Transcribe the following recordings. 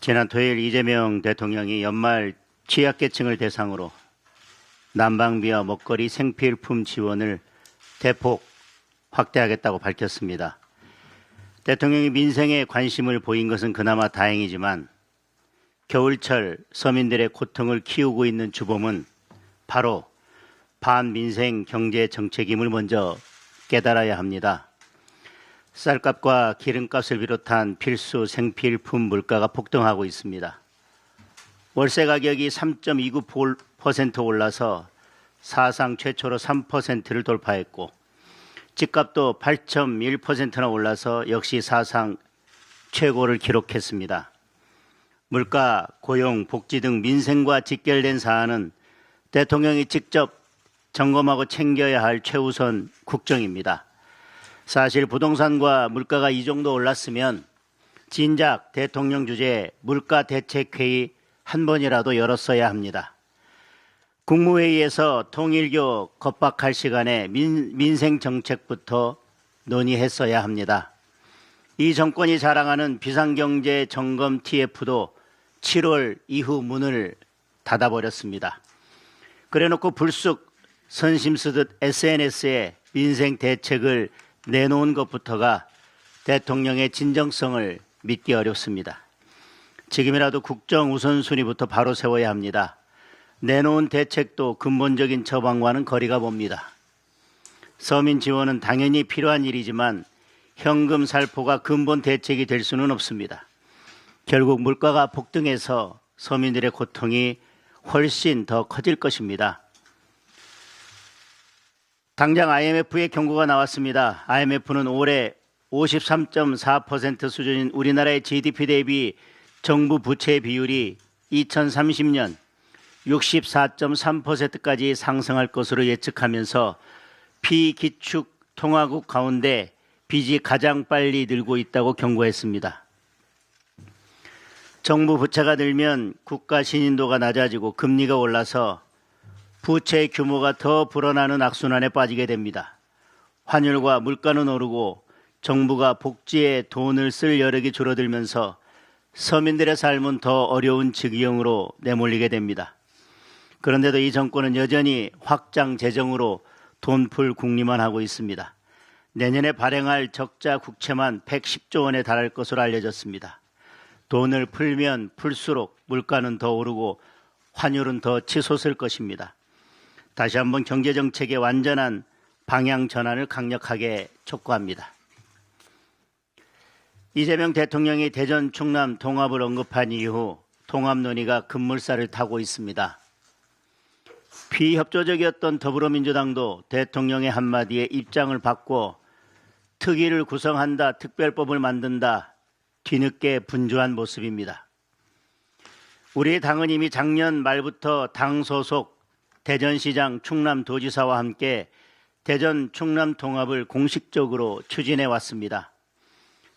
지난 토요일 이재명 대통령이 연말 취약계층을 대상으로 난방비와 먹거리 생필품 지원을 대폭 확대하겠다고 밝혔습니다. 대통령이 민생에 관심을 보인 것은 그나마 다행이지만 겨울철 서민들의 고통을 키우고 있는 주범은 바로 반민생 경제 정책임을 먼저 깨달아야 합니다. 쌀값과 기름값을 비롯한 필수 생필품 물가가 폭등하고 있습니다. 월세 가격이 3.29% 올라서 사상 최초로 3%를 돌파했고 집값도 8.1%나 올라서 역시 사상 최고를 기록했습니다. 물가, 고용, 복지 등 민생과 직결된 사안은 대통령이 직접 점검하고 챙겨야 할 최우선 국정입니다. 사실 부동산과 물가가 이 정도 올랐으면 진작 대통령 주재 물가대책회의 한 번이라도 열었어야 합니다. 국무회의에서 통일교 겁박할 시간에 민생정책부터 논의했어야 합니다. 이 정권이 자랑하는 비상경제 점검 TF도 7월 이후 문을 닫아버렸습니다. 그래놓고 불쑥 선심 쓰듯 SNS에 민생 대책을 내놓은 것부터가 대통령의 진정성을 믿기 어렵습니다. 지금이라도 국정 우선순위부터 바로 세워야 합니다. 내놓은 대책도 근본적인 처방과는 거리가 멉니다. 서민 지원은 당연히 필요한 일이지만 현금 살포가 근본 대책이 될 수는 없습니다. 결국 물가가 폭등해서 서민들의 고통이 훨씬 더 커질 것입니다. 당장 IMF의 경고가 나왔습니다. IMF는 올해 53.4% 수준인 우리나라의 GDP 대비 정부 부채 비율이 2030년 64.3%까지 상승할 것으로 예측하면서 비기축 통화국 가운데 빚이 가장 빨리 늘고 있다고 경고했습니다. 정부 부채가 늘면 국가 신인도가 낮아지고 금리가 올라서 부채 규모가 더 불어나는 악순환에 빠지게 됩니다. 환율과 물가는 오르고 정부가 복지에 돈을 쓸 여력이 줄어들면서 서민들의 삶은 더 어려운 지경으로 내몰리게 됩니다. 그런데도 이 정권은 여전히 확장 재정으로 돈풀 궁리만 하고 있습니다. 내년에 발행할 적자 국채만 110조 원에 달할 것으로 알려졌습니다. 돈을 풀면 풀수록 물가는 더 오르고 환율은 더 치솟을 것입니다. 다시 한번 경제정책의 완전한 방향 전환을 강력하게 촉구합니다. 이재명 대통령이 대전 충남 통합을 언급한 이후 통합 논의가 급물살을 타고 있습니다. 비협조적이었던 더불어민주당도 대통령의 한마디에 입장을 바꿔 특위를 구성한다, 특별법을 만든다, 뒤늦게 분주한 모습입니다. 우리 당은 이미 작년 말부터 당 소속 대전시장 충남도지사와 함께 대전 충남 통합을 공식적으로 추진해 왔습니다.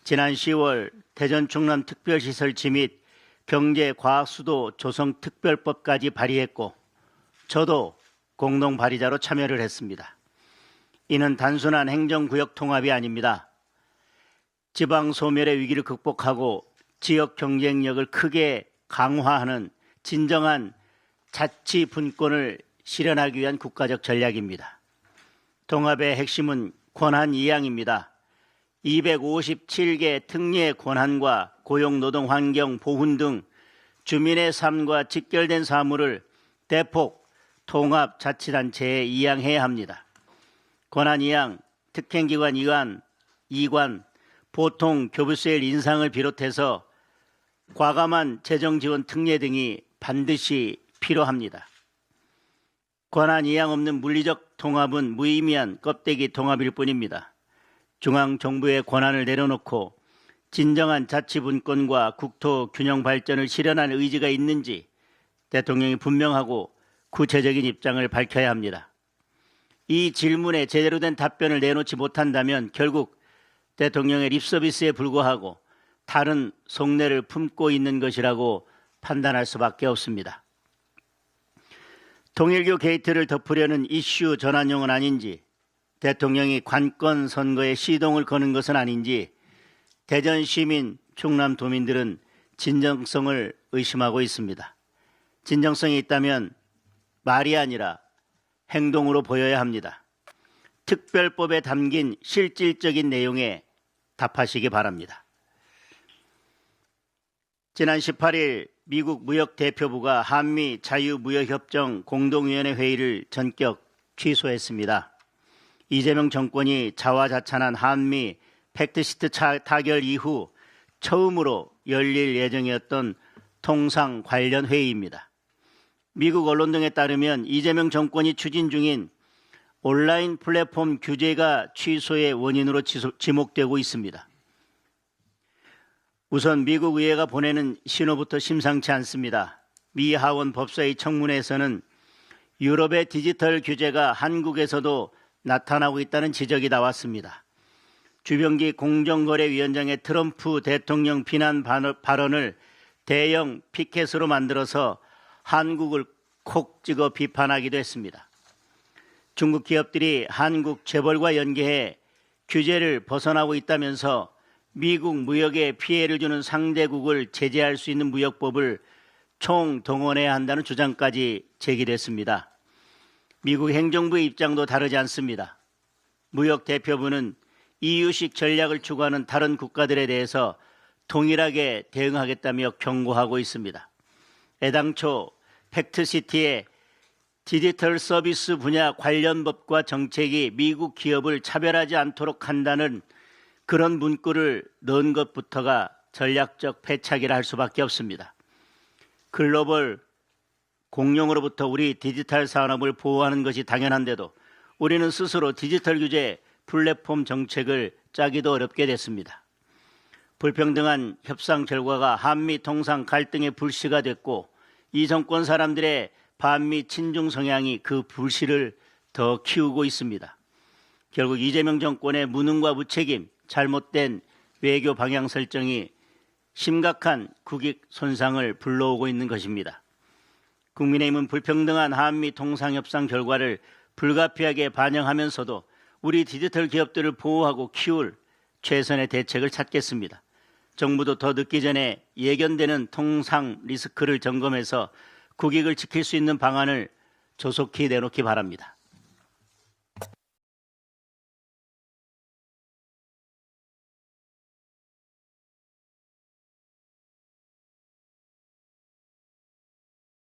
지난 10월 대전 충남 특별시설지 및 경제과학수도 조성특별법까지 발의했고 저도 공동 발의자로 참여를 했습니다. 이는 단순한 행정구역 통합이 아닙니다. 지방 소멸의 위기를 극복하고 지역 경쟁력을 크게 강화하는 진정한 자치 분권을 실현하기 위한 국가적 전략입니다. 통합의 핵심은 권한 이양입니다. 257개 특례 권한과 고용, 노동, 환경, 보훈 등 주민의 삶과 직결된 사무를 대폭 통합자치단체에 이양해야 합니다. 권한 이양, 특행기관 이관, 보통 교부세율 인상을 비롯해서 과감한 재정지원 특례 등이 반드시 필요합니다. 권한 이양 없는 물리적 통합은 무의미한 껍데기 통합일 뿐입니다. 중앙정부의 권한을 내려놓고 진정한 자치분권과 국토 균형 발전을 실현할 의지가 있는지 대통령이 분명하고 구체적인 입장을 밝혀야 합니다. 이 질문에 제대로 된 답변을 내놓지 못한다면 결국 대통령의 립서비스에 불과하고 다른 속내를 품고 있는 것이라고 판단할 수밖에 없습니다. 통일교 게이트를 덮으려는 이슈 전환용은 아닌지, 대통령이 관권 선거에 시동을 거는 것은 아닌지 대전 시민, 충남 도민들은 진정성을 의심하고 있습니다. 진정성이 있다면 말이 아니라 행동으로 보여야 합니다. 특별법에 담긴 실질적인 내용에 답하시기 바랍니다. 지난 18일 미국 무역대표부가 한미 자유무역협정 공동위원회 회의를 전격 취소했습니다. 이재명 정권이 자화자찬한 한미 팩트시트 타결 이후 처음으로 열릴 예정이었던 통상 관련 회의입니다. 미국 언론 등에 따르면 이재명 정권이 추진 중인 온라인 플랫폼 규제가 취소의 원인으로 지목되고 있습니다. 우선 미국 의회가 보내는 신호부터 심상치 않습니다. 미 하원 법사위 청문회에서는 유럽의 디지털 규제가 한국에서도 나타나고 있다는 지적이 나왔습니다. 주병기 공정거래위원장의 트럼프 대통령 비난 발언을 대형 피켓으로 만들어서 한국을 콕 찍어 비판하기도 했습니다. 중국 기업들이 한국 재벌과 연계해 규제를 벗어나고 있다면서 미국 무역에 피해를 주는 상대국을 제재할 수 있는 무역법을 총동원해야 한다는 주장까지 제기됐습니다. 미국 행정부의 입장도 다르지 않습니다. 무역대표부는 EU식 전략을 추구하는 다른 국가들에 대해서 동일하게 대응하겠다며 경고하고 있습니다. 애당초 팩트시티의 디지털 서비스 분야 관련 법과 정책이 미국 기업을 차별하지 않도록 한다는 그런 문구를 넣은 것부터가 전략적 패착이라 할 수밖에 없습니다. 글로벌 공룡으로부터 우리 디지털 산업을 보호하는 것이 당연한데도 우리는 스스로 디지털 규제 플랫폼 정책을 짜기도 어렵게 됐습니다. 불평등한 협상 결과가 한미 통상 갈등의 불씨가 됐고 이 정권 사람들의 반미 친중 성향이 그 불씨를 더 키우고 있습니다. 결국 이재명 정권의 무능과 무책임, 잘못된 외교 방향 설정이 심각한 국익 손상을 불러오고 있는 것입니다. 국민의힘은 불평등한 한미 통상협상 결과를 불가피하게 반영하면서도 우리 디지털 기업들을 보호하고 키울 최선의 대책을 찾겠습니다. 정부도 더 늦기 전에 예견되는 통상 리스크를 점검해서 국익을 지킬 수 있는 방안을 조속히 내놓기 바랍니다.